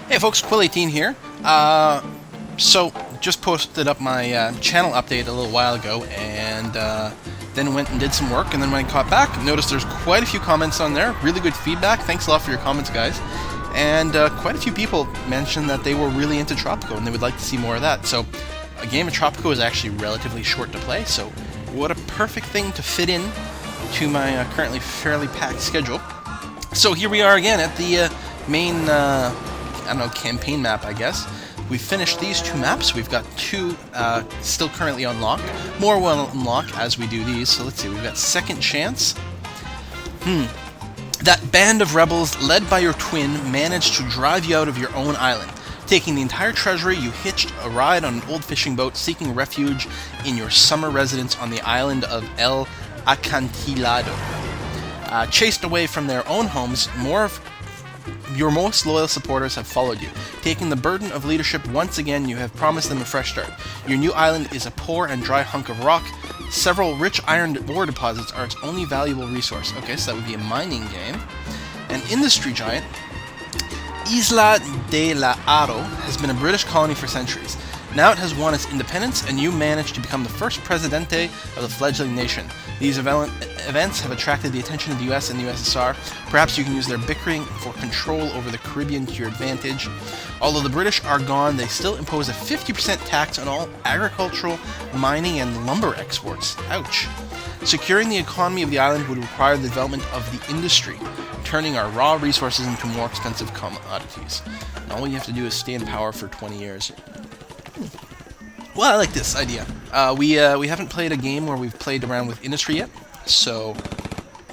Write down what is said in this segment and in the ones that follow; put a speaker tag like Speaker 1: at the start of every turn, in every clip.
Speaker 1: Hey folks, Quill18 here. So, just posted up my channel update a little while ago, and then went and did some work, and then when I caught back, noticed there's quite a few comments on there. Really good feedback. Thanks a lot for your comments, guys. And quite a few people mentioned that they were really into Tropico, and they would like to see more of that. So, a game of Tropico is actually relatively short to play, so what a perfect thing to fit in to my currently fairly packed schedule. So here we are again at the main campaign map, I guess. We've finished these two maps. We've got two still currently unlocked. More will unlock as we do these. So let's see, we've got Second Chance. That band of rebels, led by your twin, managed to drive you out of your own island. Taking the entire treasury, you hitched a ride on an old fishing boat, seeking refuge in your summer residence on the island of El Acantilado. Chased away from their own homes, more of your most loyal supporters have followed you. Taking the burden of leadership once again, you have promised them a fresh start. Your new island is a poor and dry hunk of rock. Several rich iron ore deposits are its only valuable resource. Okay, so that would be a mining game. An industry giant, Isla de la Aro, has been a British colony for centuries. Now it has won its independence, and you managed to become the first presidente of the fledgling nation. These events have attracted the attention of the US and the USSR. Perhaps you can use their bickering for control over the Caribbean to your advantage. Although the British are gone, they still impose a 50% tax on all agricultural, mining, and lumber exports. Ouch. Securing the economy of the island would require the development of the industry, turning our raw resources into more expensive commodities. And all you have to do is stay in power for 20 years. Well, I like this idea. We haven't played a game where we've played around with industry yet, so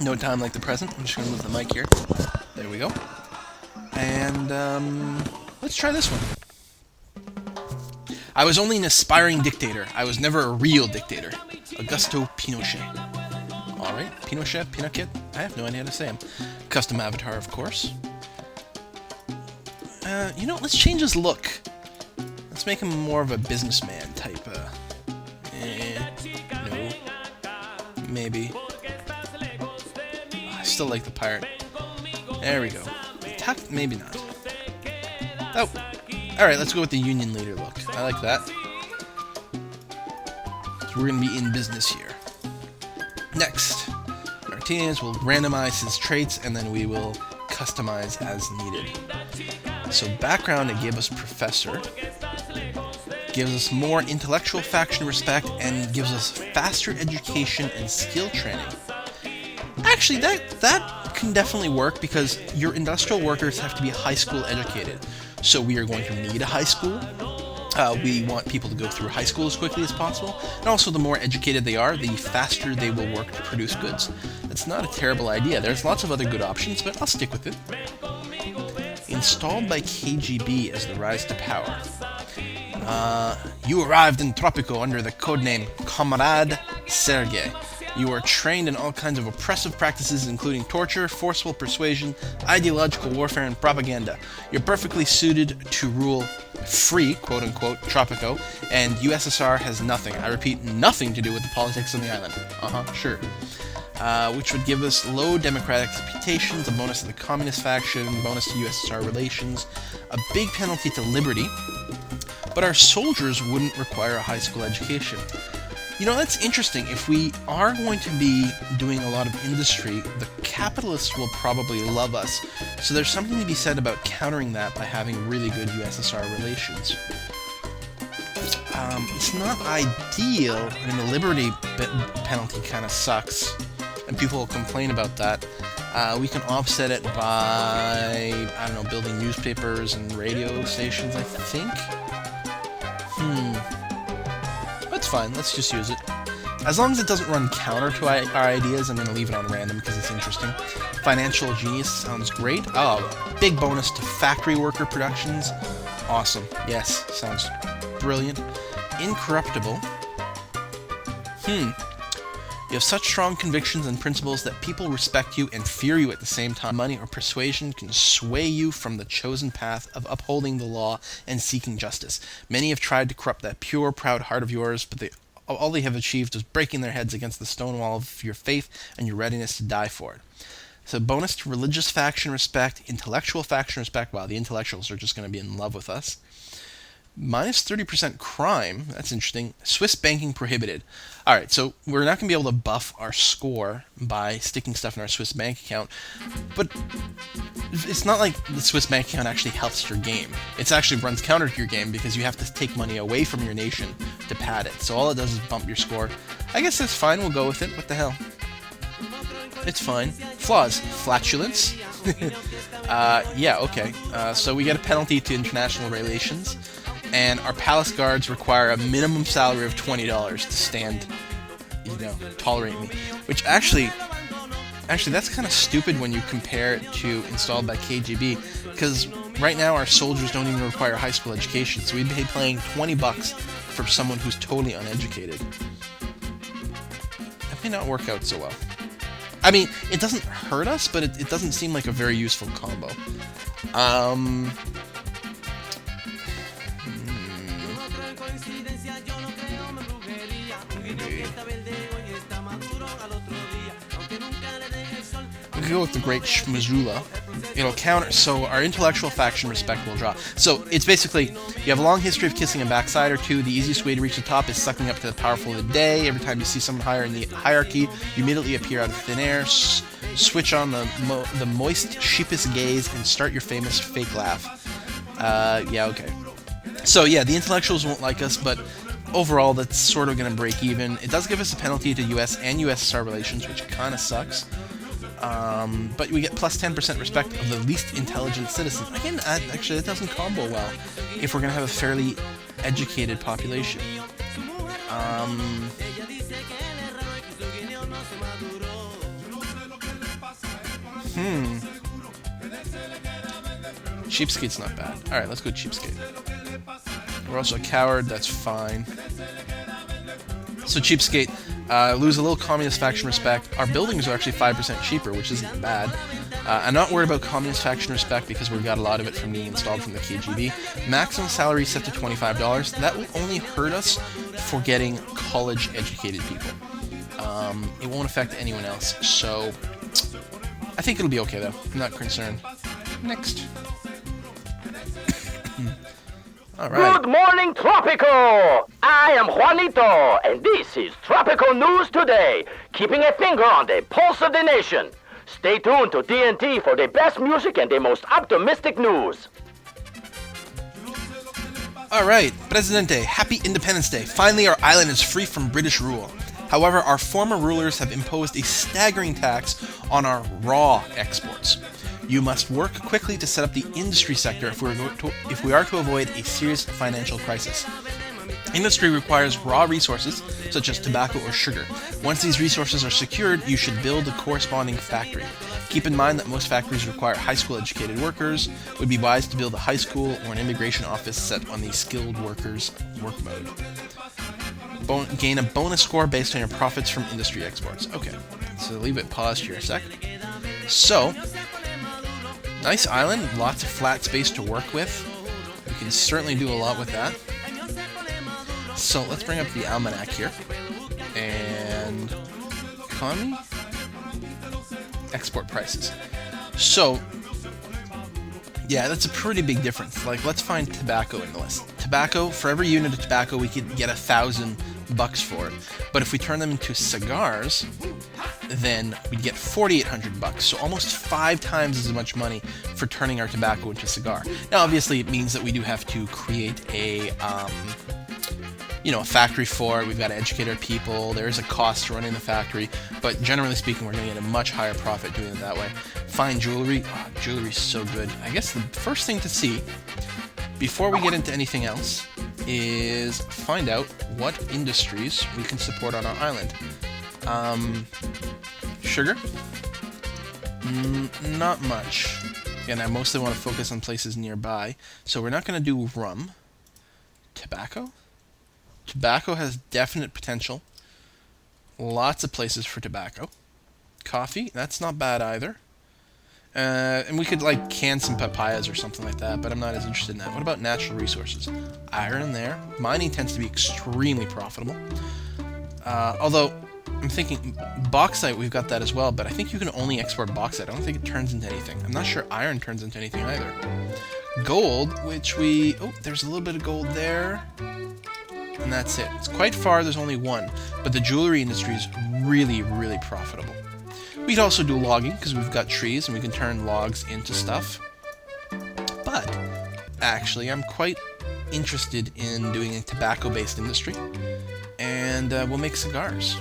Speaker 1: no time like the present. I'm just going to move the mic here. There we go. And let's try this one. I was only an aspiring dictator. I was never a real dictator. Augusto Pinochet. Alright, Pinochet. I have no idea how to say him. Custom avatar, of course. Let's change his look. Let's make him more of a businessman type. No. Maybe. I still like the pirate. There we go. Maybe not. Oh. Alright, let's go with the union leader look. I like that. So we're going to be in business here. Next. Martinez will randomize his traits, and then we will customize as needed. So background, it gave us Professor. Gives us more intellectual faction respect, and gives us faster education and skill training. Actually, that can definitely work, because your industrial workers have to be high school educated. So we are going to need a high school. We want people to go through high school as quickly as possible, and also the more educated they are, the faster they will work to produce goods. That's not a terrible idea. There's lots of other good options, but I'll stick with it. Installed by KGB as the rise to power. You arrived in Tropico under the codename Comrade Sergei. You are trained in all kinds of oppressive practices, including torture, forceful persuasion, ideological warfare, and propaganda. You're perfectly suited to rule free, quote-unquote, Tropico, and USSR has nothing, I repeat, nothing to do with the politics on the island. Sure. Which would give us low democratic expectations, a bonus to the communist faction, bonus to USSR relations, a big penalty to liberty, but our soldiers wouldn't require a high school education. That's interesting. If we are going to be doing a lot of industry, the capitalists will probably love us. So there's something to be said about countering that by having really good USSR relations. It's not ideal. I mean, the liberty penalty kind of sucks, and people will complain about that. We can offset it by, building newspapers and radio stations, I think. That's fine, let's just use it. As long as it doesn't run counter to our ideas, I'm going to leave it on random because it's interesting. Financial genius sounds great. Oh, big bonus to factory worker productions. Awesome. Yes, sounds brilliant. Incorruptible. You have such strong convictions and principles that people respect you and fear you at the same time. Money or persuasion can sway you from the chosen path of upholding the law and seeking justice. Many have tried to corrupt that pure, proud heart of yours, but all they have achieved is breaking their heads against the stone wall of your faith and your readiness to die for it. So bonus to religious faction respect, intellectual faction respect. Wow, the intellectuals are just going to be in love with us. Minus 30% crime. That's interesting. Swiss banking prohibited. All right, so we're not going to be able to buff our score by sticking stuff in our Swiss bank account, but it's not like the Swiss bank account actually helps your game. It actually runs counter to your game because you have to take money away from your nation to pad it. So all it does is bump your score. I guess that's fine. We'll go with it. What the hell? It's fine. Flaws. Flatulence. Yeah, okay. So we get a penalty to international relations. And our palace guards require a minimum salary of $20 to stand, tolerate me. Which actually, that's kind of stupid when you compare it to installed by KGB, because right now our soldiers don't even require high school education, so we'd be paying $20 for someone who's totally uneducated. That may not work out so well. I mean, it doesn't hurt us, but it doesn't seem like a very useful combo. We could go with the Great Shmazula. It'll counter, so our intellectual faction respect will draw. So it's basically, you have a long history of kissing a backside or two. The easiest way to reach the top is sucking up to the powerful of the day. Every time you see someone higher in the hierarchy, you immediately appear out of thin air, switch on the moist, sheepish gaze, and start your famous fake laugh. Yeah, okay. So yeah, the intellectuals won't like us, but overall, that's sort of going to break even. It does give us a penalty to US and USSR relations, which kind of sucks. But we get plus 10% respect of the least intelligent citizens. Again, actually, that doesn't combo well if we're going to have a fairly educated population. Cheapskate's not bad. Alright, let's go cheapskate. We're also a coward, that's fine. So cheapskate, lose a little communist faction respect. Our buildings are actually 5% cheaper, which isn't bad. I'm not worried about communist faction respect because we've got a lot of it from being installed from the KGB. Maximum salary set to $25. That will only hurt us for getting college-educated people. It won't affect anyone else, so I think it'll be okay though. I'm not concerned. Next. Alright.
Speaker 2: Good morning, Tropico! I am Juanito, and this is Tropico News Today, keeping a finger on the pulse of the nation. Stay tuned to TNT for the best music and the most optimistic news.
Speaker 1: Alright, Presidente, happy Independence Day. Finally, our island is free from British rule. However, our former rulers have imposed a staggering tax on our raw exports. You must work quickly to set up the industry sector if we are to avoid a serious financial crisis. Industry requires raw resources, such as tobacco or sugar. Once these resources are secured, you should build a corresponding factory. Keep in mind that most factories require high school educated workers. It would be wise to build a high school or an immigration office set on the skilled workers work mode. Gain a bonus score based on your profits from industry exports. Okay, so leave it paused here a sec. So, nice island, lots of flat space to work with. We can certainly do a lot with that. So let's bring up the almanac here. And economy? Export prices. So, yeah, that's a pretty big difference. Like, let's find tobacco in the list. Tobacco, for every unit of tobacco, we could get $1,000 for it. But if we turn them into cigars, then we'd get $4,800, so almost 5 times as much money for turning our tobacco into a cigar. Now, obviously, it means that we do have to create a factory for it. We've got to educate our people. There is a cost to running the factory, but generally speaking, we're going to get a much higher profit doing it that way. Fine jewelry. Oh, jewelry's so good. I guess the first thing to see before we get into anything else is find out what industries we can support on our island. Sugar? Not much. Again, I mostly want to focus on places nearby, so we're not going to do rum. Tobacco? Tobacco has definite potential. Lots of places for tobacco. Coffee? That's not bad either. And we could, like, can some papayas or something like that, but I'm not as interested in that. What about natural resources? Iron there. Mining tends to be extremely profitable. Although, I'm thinking bauxite, we've got that as well, but I think you can only export bauxite. I don't think it turns into anything. I'm not sure iron turns into anything either. Gold, which we... Oh, there's a little bit of gold there. And that's it. It's quite far, there's only one. But the jewelry industry is really, really profitable. We could also do logging, because we've got trees, and we can turn logs into stuff. But, actually, I'm quite interested in doing a tobacco-based industry. And we'll make cigars.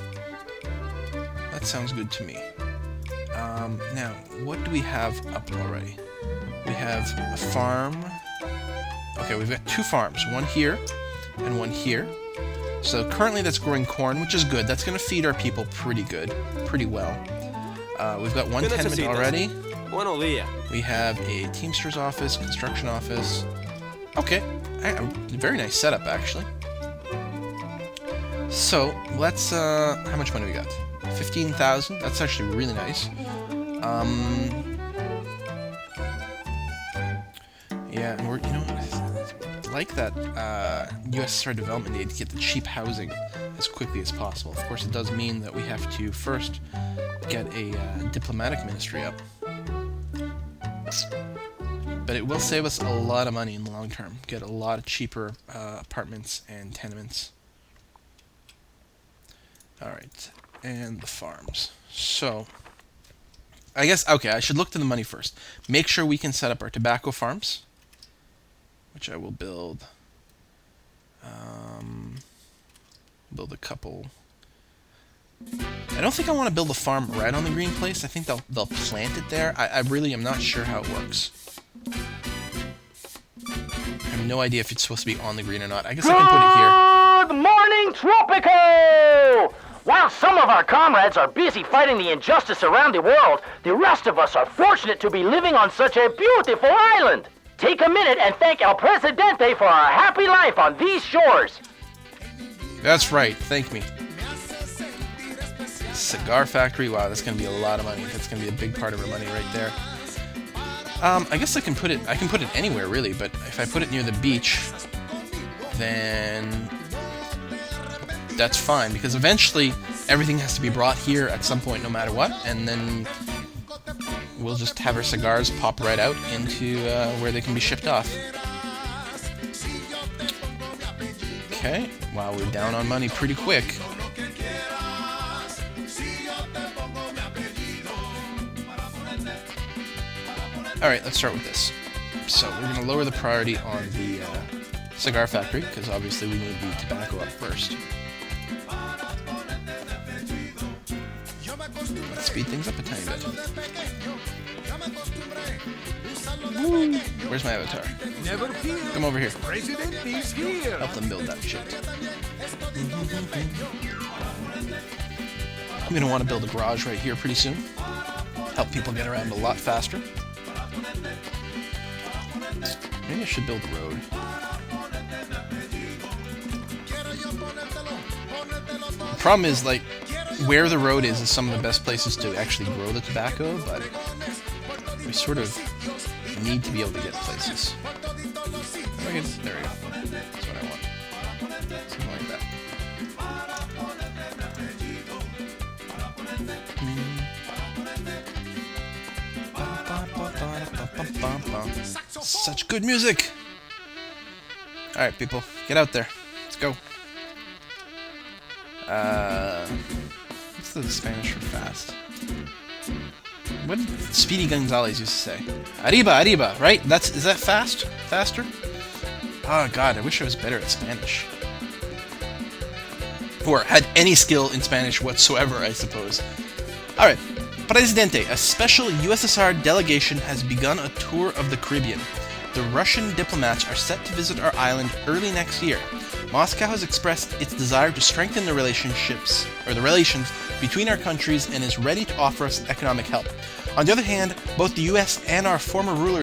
Speaker 1: That sounds good to me. Now, what do we have up already? We have a farm. Okay, we've got 2 farms. One here and one here. So currently that's growing corn, which is good. That's going to feed our people pretty good, pretty well. We've got 1 tenement already. We have a Teamster's office, construction office. Okay, very nice setup actually. So let's, how much money we got? 15,000. That's actually really nice. Yeah, and we're, you know, like that USSR development aid to get the cheap housing as quickly as possible. Of course, it does mean that we have to first get a diplomatic ministry up. But it will save us a lot of money in the long term. Get a lot of cheaper apartments and tenements. Alright, and the farms. So, I guess, okay, I should look to the money first. Make sure we can set up our tobacco farms, which I will build. Build a couple. I don't think I want to build a farm right on the green place. I think they'll plant it there. I really am not sure how it works. I have no idea if it's supposed to be on the green or not. I guess I can put it here.
Speaker 2: Good morning, Tropico! While some of our comrades are busy fighting the injustice around the world, the rest of us are fortunate to be living on such a beautiful island. Take a minute and thank El Presidente for our happy life on these shores.
Speaker 1: That's right, thank me. Cigar factory, wow, that's going to be a lot of money. That's going to be a big part of our money right there. I guess I can put it anywhere really, but if I put it near the beach, then that's fine, because eventually everything has to be brought here at some point no matter what, and then we'll just have our cigars pop right out into where they can be shipped off. Okay, wow, we're down on money pretty quick. Alright, let's start with this. So, we're going to lower the priority on the cigar factory, because obviously we need the tobacco up first. Let's speed things up a tiny bit. Woo. Where's my avatar? Come over here. Help them build that shit. I'm going to want to build a garage right here pretty soon. Help people get around a lot faster. Maybe I should build a road. The problem is, like, where the road is some of the best places to actually grow the tobacco, but we sort of need to be able to get places. Okay, there we go. That's what I want. Something like that. Such good music! Alright, people, get out there. Let's go. What's the Spanish for fast? What did Speedy Gonzales used to say? Arriba, arriba, right? Is that fast? Faster? Oh god, I wish I was better at Spanish. Or had any skill in Spanish whatsoever, I suppose. Alright. Presidente, a special USSR delegation has begun a tour of the Caribbean. The Russian diplomats are set to visit our island early next year. Moscow has expressed its desire to strengthen the relations between our countries and is ready to offer us economic help. On the other hand, both the US and our former rulers